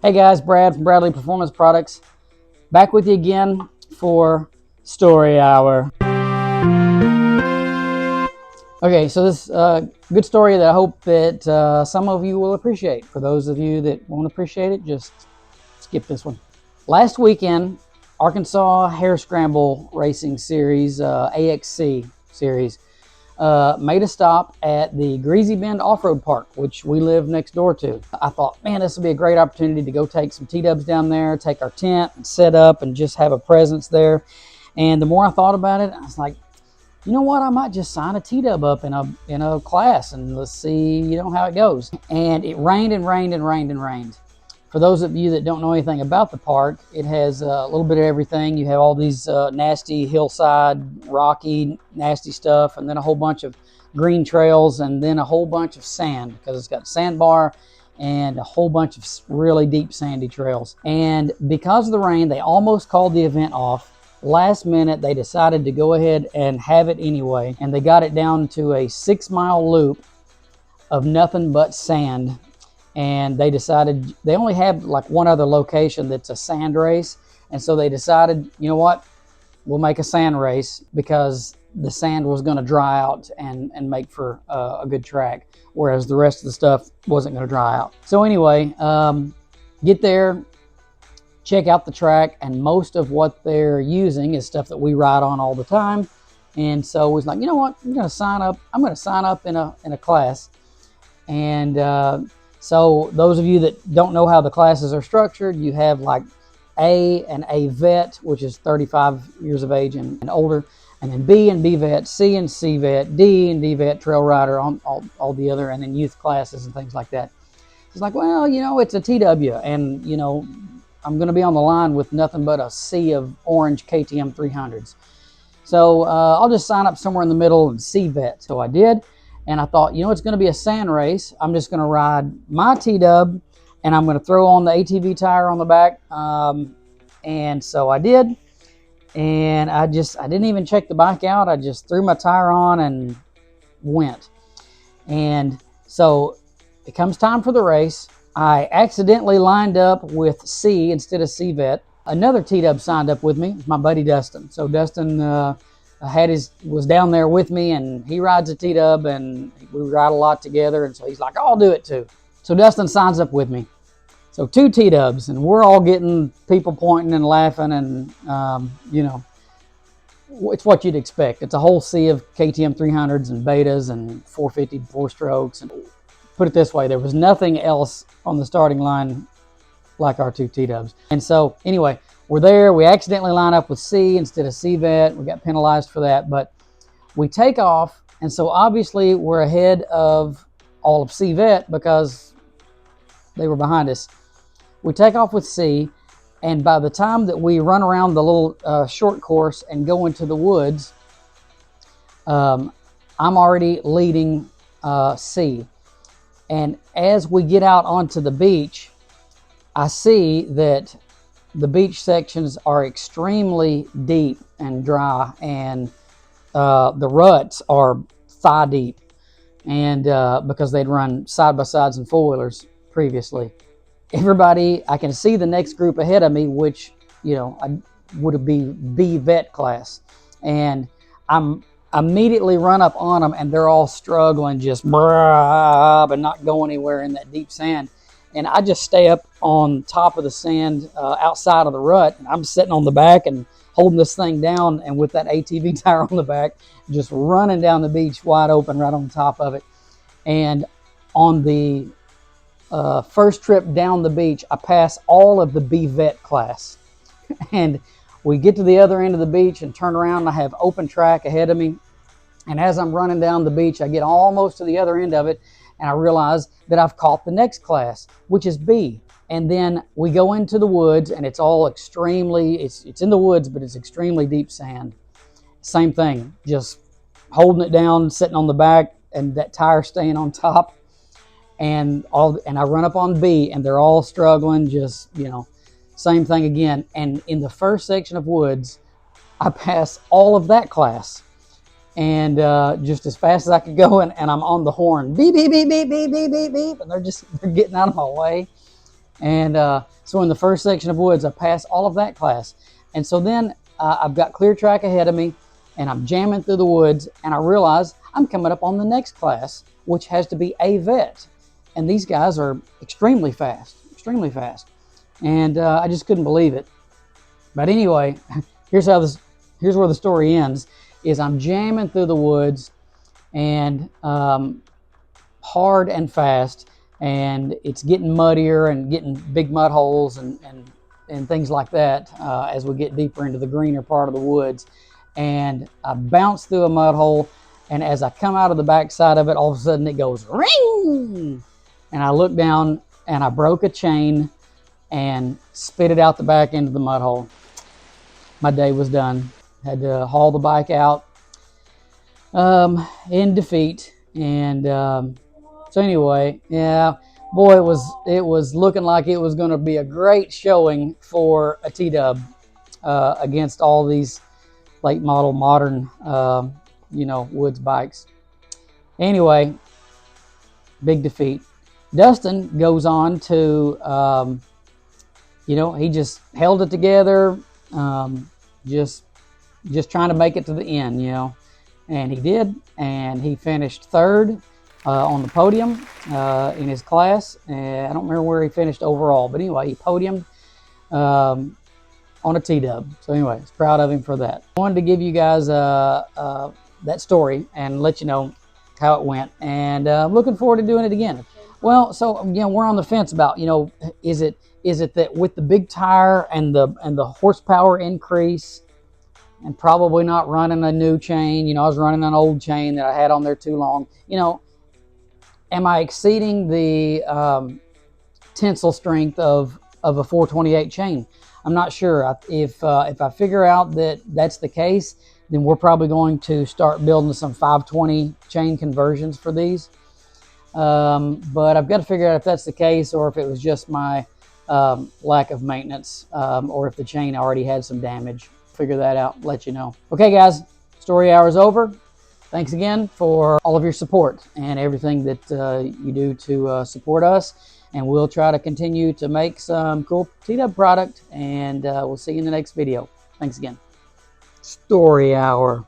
Hey guys, Brad from Bradley Performance Products, back with you again for Story Hour. Okay, so this good story that I hope that some of you will appreciate. For those of you that won't appreciate it, just skip this one. Last weekend, Arkansas Hare Scramble Racing Series, AXC Series, made a stop at the Greasy Bend Off-Road Park, which we live next door to. I thought, man, this will be a great opportunity to go take some T-dubs down there, take our tent and set up and just have a presence there. And the more I thought about it, I was like, you know what, I might just sign a T-dub up in a class and let's see, how it goes. And it rained and rained and rained and rained. For those of you that don't know anything about the park, it has a little bit of everything. You have all these nasty hillside, rocky, nasty stuff, and then a whole bunch of green trails, and then a whole bunch of sand, because it's got sandbar and a whole bunch of really deep sandy trails. And because of the rain, they almost called the event off. Last minute, they decided to go ahead and have it anyway, and they got it down to a 6-mile loop of nothing but sand. And they decided, they only have like one other location that's a sand race. And so they decided, you know what, we'll make a sand race because the sand was going to dry out and make for a good track, whereas the rest of the stuff wasn't going to dry out. So anyway, get there, check out the track, and most of what they're using is stuff that we ride on all the time. And so it was like, you know what, I'm going to sign up in a class. And so those of you that don't know how the classes are structured, you have like A and A Vet, which is 35 years of age and older, and then B and B Vet, C and C Vet, D and D Vet, Trail Rider, all the other, and then youth classes and things like that. It's like, well, it's a TW, and, I'm going to be on the line with nothing but a sea of orange KTM 300s. So I'll just sign up somewhere in the middle and C Vet. So I did. And I thought, it's going to be a sand race. I'm just going to ride my T-dub, and I'm going to throw on the ATV tire on the back. And so I did. And I didn't even check the bike out. I just threw my tire on and went. And so it comes time for the race. I accidentally lined up with C instead of C-Vet. Another T-dub signed up with me, my buddy Dustin. So Dustin was down there with me, and he rides a T-dub, and we ride a lot together, and so he's like, I'll do it too. So Dustin signs up with me. So 2 T-dubs, and we're all getting people pointing and laughing, and it's what you'd expect. It's a whole sea of KTM 300s and betas and 450 4-strokes. And put it this way, there was nothing else on the starting line like our 2 T-dubs. And so anyway, we're there. We accidentally line up with C instead of C-Vet. We got penalized for that, but we take off, and so obviously we're ahead of all of C-Vet because they were behind us. We take off with C, and by the time that we run around the little short course and go into the woods, I'm already leading C. And as we get out onto the beach, I see that the beach sections are extremely deep and dry, and the ruts are thigh deep, and because they'd run side-by-sides and four-wheelers previously. Everybody, I can see the next group ahead of me, which, I would be B-Vet class, and I'm immediately run up on them, and they're all struggling, just but not going anywhere in that deep sand. And I just stay up on top of the sand outside of the rut. And I'm sitting on the back and holding this thing down, and with that ATV tire on the back, just running down the beach wide open right on top of it. And on the first trip down the beach, I pass all of the B-Vet class. And we get to the other end of the beach and turn around, and I have open track ahead of me. And as I'm running down the beach, I get almost to the other end of it, and I realize that I've caught the next class, which is B. And then we go into the woods, and it's all it's in the woods, but it's extremely deep sand. Same thing, just holding it down, sitting on the back, and that tire staying on top. And I run up on B, and they're all struggling, just, same thing again. And in the first section of woods, I pass all of that class. And just as fast as I could go, and I'm on the horn, beep, beep, beep, beep, beep, beep, beep, beep, and they're getting out of my way. And so in the first section of woods, I passed all of that class. And so then I've got clear track ahead of me, and I'm jamming through the woods, and I realize I'm coming up on the next class, which has to be a vet. And these guys are extremely fast, extremely fast. And I just couldn't believe it. But anyway, here's where the story ends, is I'm jamming through the woods, and hard and fast, and it's getting muddier and getting big mud holes and things like that as we get deeper into the greener part of the woods. And I bounce through a mud hole, and as I come out of the backside of it, all of a sudden it goes ring, and I look down and I broke a chain and spit it out the back into the mud hole. My day was done. Had to haul the bike out in defeat. And so anyway, yeah, boy, it was looking like it was going to be a great showing for a T-Dub against all these late model modern, woods bikes. Anyway, big defeat. Dustin goes on to, he just held it together, just trying to make it to the end, and he did, and he finished third on the podium in his class. I don't remember where he finished overall, but anyway, he podiumed on a T-Dub. So anyway, I was proud of him for that. I wanted to give you guys that story and let you know how it went, and I'm looking forward to doing it again. Well, so we're on the fence about, is it that with the big tire and the horsepower increase, and probably not running a new chain, I was running an old chain that I had on there too long, am I exceeding the tensile strength of a 428 chain? I'm not sure. If I figure out that that's the case, then we're probably going to start building some 520 chain conversions for these. But I've got to figure out if that's the case, or if it was just my lack of maintenance, or if the chain already had some damage. Figure that out, let you know. Okay, guys, story hour is over. Thanks again for all of your support and everything that you do to support us. And we'll try to continue to make some cool T-Dub product, and we'll see you in the next video. Thanks again. Story hour.